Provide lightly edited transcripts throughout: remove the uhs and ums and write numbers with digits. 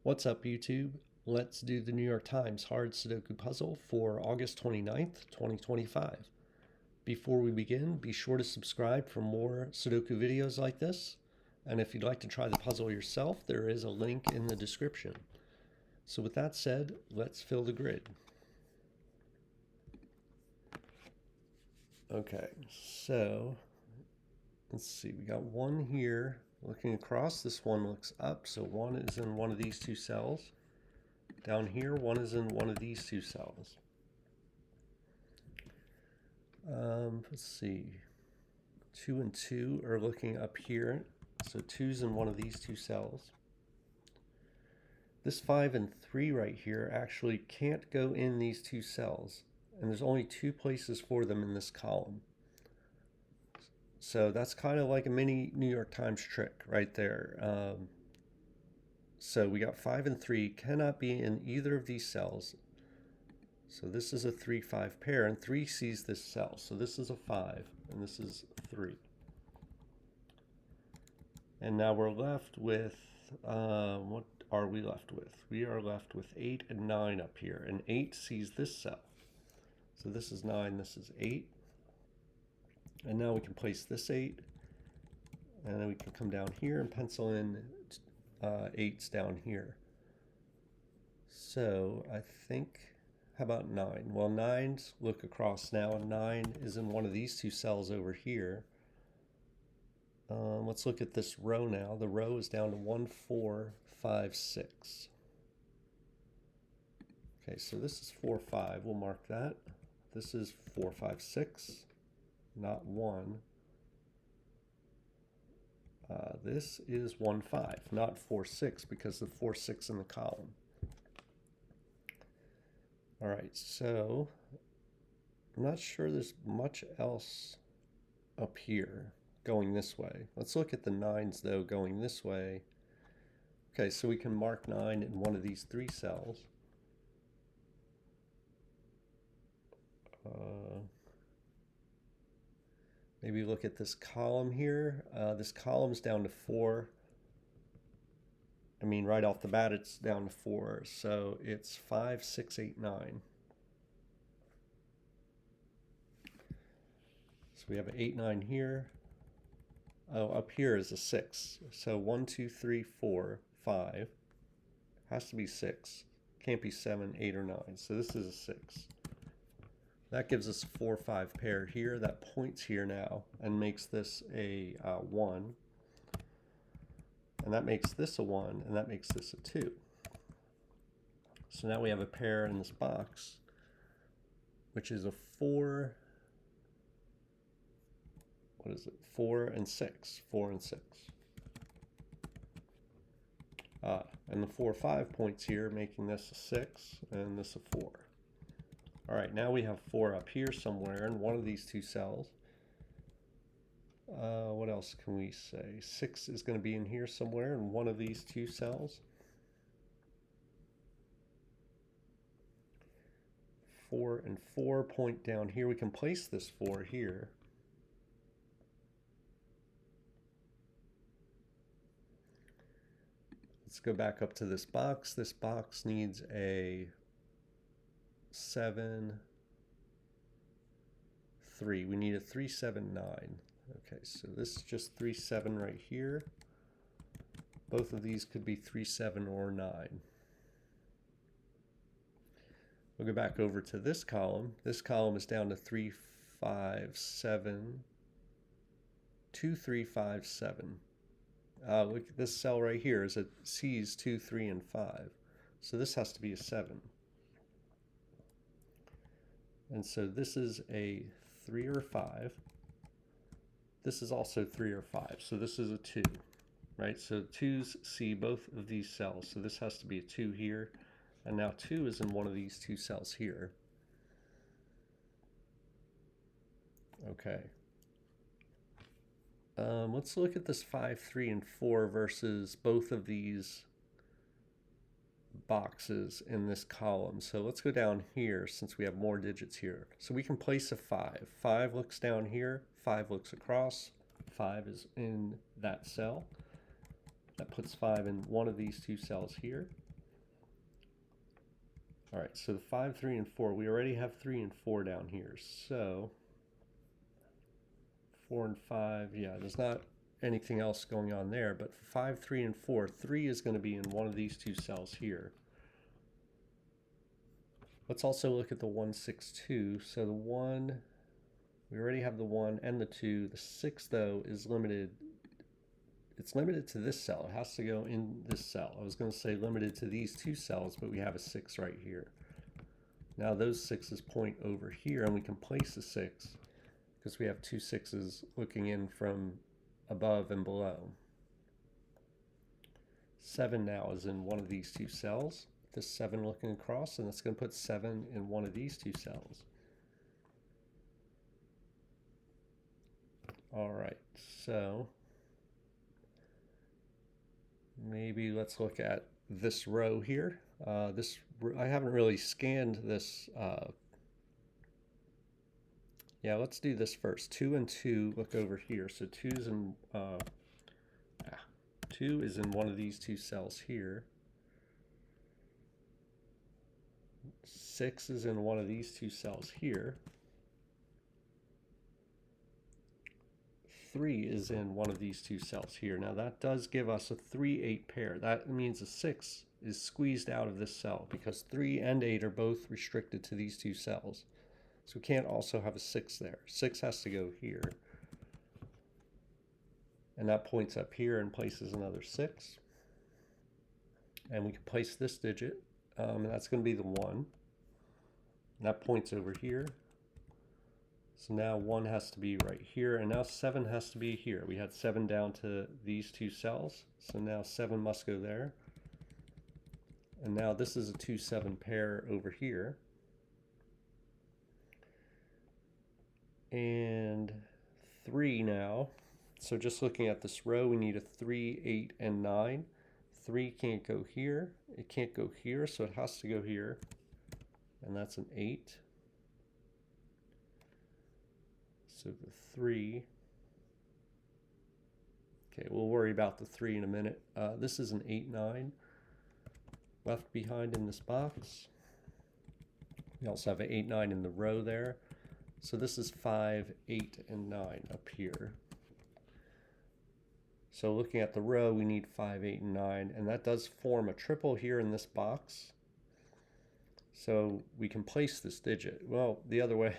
What's up, YouTube? Let's do the New York Times hard Sudoku puzzle for August 29th, 2025. Before we begin, be sure to subscribe for more Sudoku videos like this. And if you'd like to try the puzzle yourself, there is a link in the description. So with that said, let's fill the grid. Okay, so let's see, we got one here. Looking across, this one looks up, so one is in one of these two cells. Down here, one is in one of these two cells. Let's see, 2 and 2 are looking up here, so 2's in one of these two cells. This 5 and 3 right here actually can't go in these two cells, and there's only 2 places for them in this column. So that's kind of like a mini New York Times trick right there. So we got 5 and 3 cannot be in either of these cells. So this is a 3-5 pair, and 3 sees this cell. So this is a 5, and this is 3. And now we're left with, what are we left with? We are left with 8 and 9 up here, and 8 sees this cell. So this is 9, this is 8. And now we can place this 8, and then we can come down here and pencil in 8's down here. So I think, how about 9? Well, 9's look across now, and 9 is in one of these two cells over here. Let's look at this row now. The row is down to 1, 4, 5, 6. Okay, so this is 4, 5. We'll mark that. This is 4, 5, 6. Not 1. This is 1, 5, not 4, 6, because the 4, 6 in the column. All right, so I'm not sure there's much else up here going this way. Let's look at the 9's though going this way. Okay, so we can mark 9 in one of these 3 cells. Maybe look at this column here. This column's down to 4. I mean, right off the bat, it's down to 4. So it's 5, 6, 8, 9. So we have an 8, 9 here. Oh, up here is a 6. So 1, 2, 3, 4, 5. Has to be 6. Can't be 7, 8, or 9. So this is a 6. That gives us a 4, 5 pair here that points here now and makes this a 1. And that makes this a 1, and that makes this a 2. So now we have a pair in this box, which is a 4, what is it? 4 and 6, 4 and 6. And the 4, 5 points here, making this a 6 and this a 4. All right, now we have 4 up here somewhere in one of these two cells. What else can we say? 6 is going to be in here somewhere in one of these two cells. 4 and 4 point down here. We can place this 4 here. Let's go back up to this box. This box needs a 7, 3. We need a 3, 7, 9. Okay, so this is just 3, 7 right here. Both of these could be 3, 7, or 9. We'll go back over to this column. This column is down to 3, 5, 7, 2, 3, 5, 7. Look at this cell right here. It sees 2, 3, and 5. So this has to be a 7. And so this is a 3 or 5. This is also 3 or 5. So this is a 2, right? So 2's see both of these cells. So this has to be a 2 here. And now 2 is in one of these two cells here. Okay. Let's look at this 5, 3, and 4 versus both of these boxes in this column. So let's go down here since we have more digits here. So we can place a 5. 5 looks down here, 5 looks across, 5 is in that cell. That puts 5 in one of these two cells here. All right, so the 5, 3, and 4, we already have 3 and 4 down here. So 4 and 5, yeah, there's not anything else going on there, but 5, 3, and 4, 3 is going to be in one of these two cells here. Let's also look at the 1, 6, 2. So the 1, we already have the 1 and the 2. The 6, though, is limited. It's limited to this cell. It has to go in this cell. I was going to say limited to these two cells, but we have a 6 right here. Now those 6s point over here, and we can place a 6 because we have two 6s looking in from above and below. 7 now is in one of these two cells. This 7 looking across, and it's going to put 7 in one of these two cells. All right, so maybe let's look at this row here. I haven't really scanned this. Yeah, let's do this first. 2 and 2, look over here. So 2 is in one of these two cells here. 6 is in one of these two cells here. 3 is in one of these two cells here. Now that does give us a 3, 8 pair. That means a 6 is squeezed out of this cell because 3 and 8 are both restricted to these two cells. So we can't also have a 6 there. 6 has to go here. And that points up here and places another 6. And we can place this digit, and that's going to be the 1. And that points over here. So now 1 has to be right here, and now 7 has to be here. We had 7 down to these two cells, so now 7 must go there. And now this is a 2, 7 pair over here. And 3 now. So just looking at this row, we need a 3, 8, and 9. 3 can't go here. It can't go here, so it has to go here. And that's an 8. So the 3. Okay, we'll worry about the 3 in a minute. This is an 8, 9 left behind in this box. We also have an 8, 9 in the row there. So this is 5, 8, and 9 up here. So looking at the row, we need 5, 8, and 9, and that does form a triple here in this box. So we can place this digit. Well, the other way,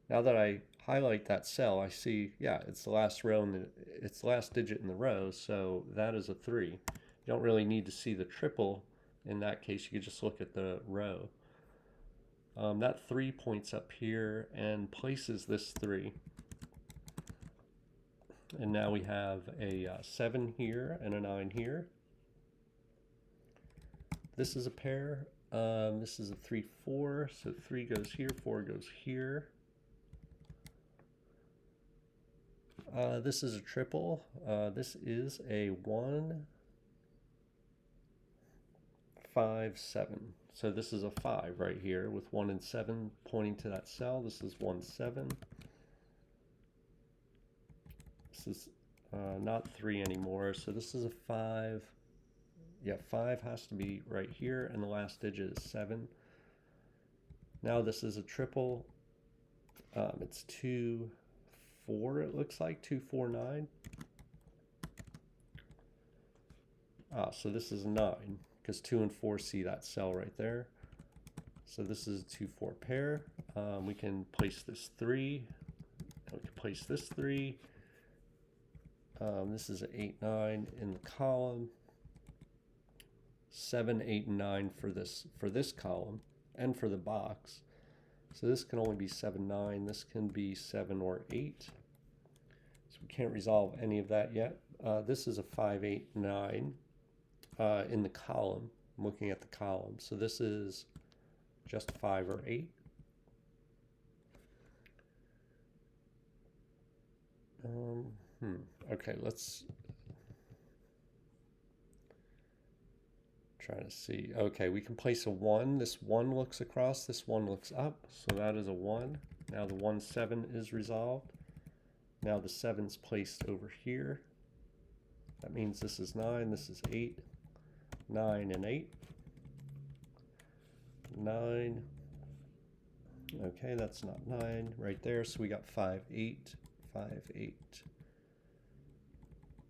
now that I highlight that cell, I see, yeah, it's the last row and it's the last digit in the row, so that is a 3. You don't really need to see the triple in that case. You could just look at the row. That 3 points up here and places this 3. And now we have a 7 here and a 9 here. This is a pair. This is a 3, 4. So 3 goes here, 4 goes here. This is a triple. This is a 1, 5, 7. So this is a 5 right here with 1 and 7 pointing to that cell. This is 1, 7. This is not 3 anymore. So this is a 5. Yeah, 5 has to be right here, and the last digit is 7. Now this is a triple. It's 2, 4, it looks like, 2, 4, 9. So this is 9, because 2 and 4 see that cell right there. So this is a 2, 4 pair. We can place this 3, and we can place this 3. This is an 8, 9 in the column. 7, 8, and 9 for this column and for the box. So this can only be 7, 9. This can be 7 or 8. So we can't resolve any of that yet. This is a 5, 8, 9 in the column. I'm looking at the column. So this is just 5 or 8. Okay, let's try to see. Okay, we can place a 1. This 1 looks across, this 1 looks up, so that is a 1. Now the 1, 7 is resolved. Now the 7's placed over here. That means this is 9, this is 8, 9, and 8. 9. Okay, that's not 9 right there. So we got 5, 8, 5, 8.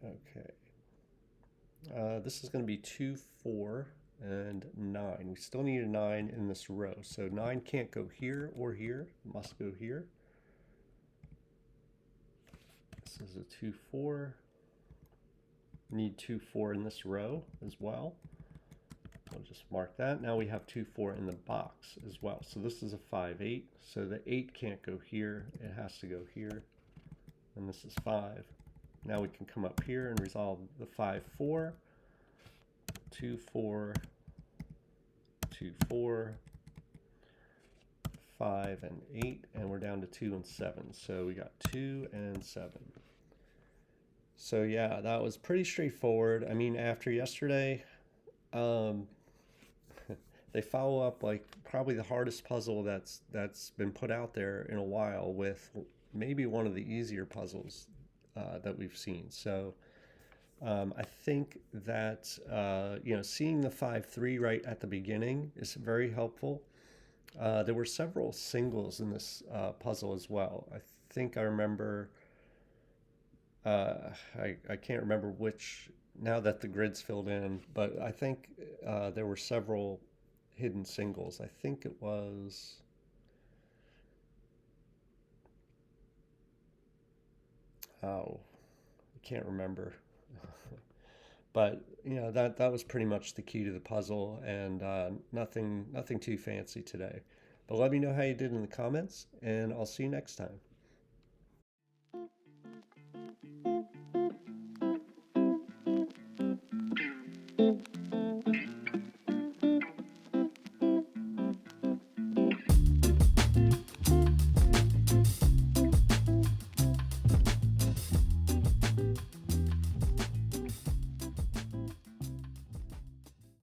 Okay. This is going to be 2, 4, and 9. We still need a 9 in this row. So 9 can't go here or here. It must go here. This is a 2, 4. Need 2, 4 in this row as well. I'll just mark that. Now we have 2, 4 in the box as well. So this is a 5, 8. So the 8 can't go here. It has to go here. And this is 5. Now we can come up here and resolve the 5, 4. 2, 4. 2, 4. 5 and 8. And we're down to 2 and 7. So we got 2 and 7. So yeah, that was pretty straightforward. I mean, after yesterday, they follow up like probably the hardest puzzle that's been put out there in a while with maybe one of the easier puzzles that we've seen. So I think that seeing the 5, 3 right at the beginning is very helpful. There were several singles in this puzzle as well. I think I remember. I can't remember which now that the grid's filled in, but I think there were several hidden singles. I think it was I can't remember. But that was pretty much the key to the puzzle, and nothing too fancy today. But let me know how you did in the comments, and I'll see you next time.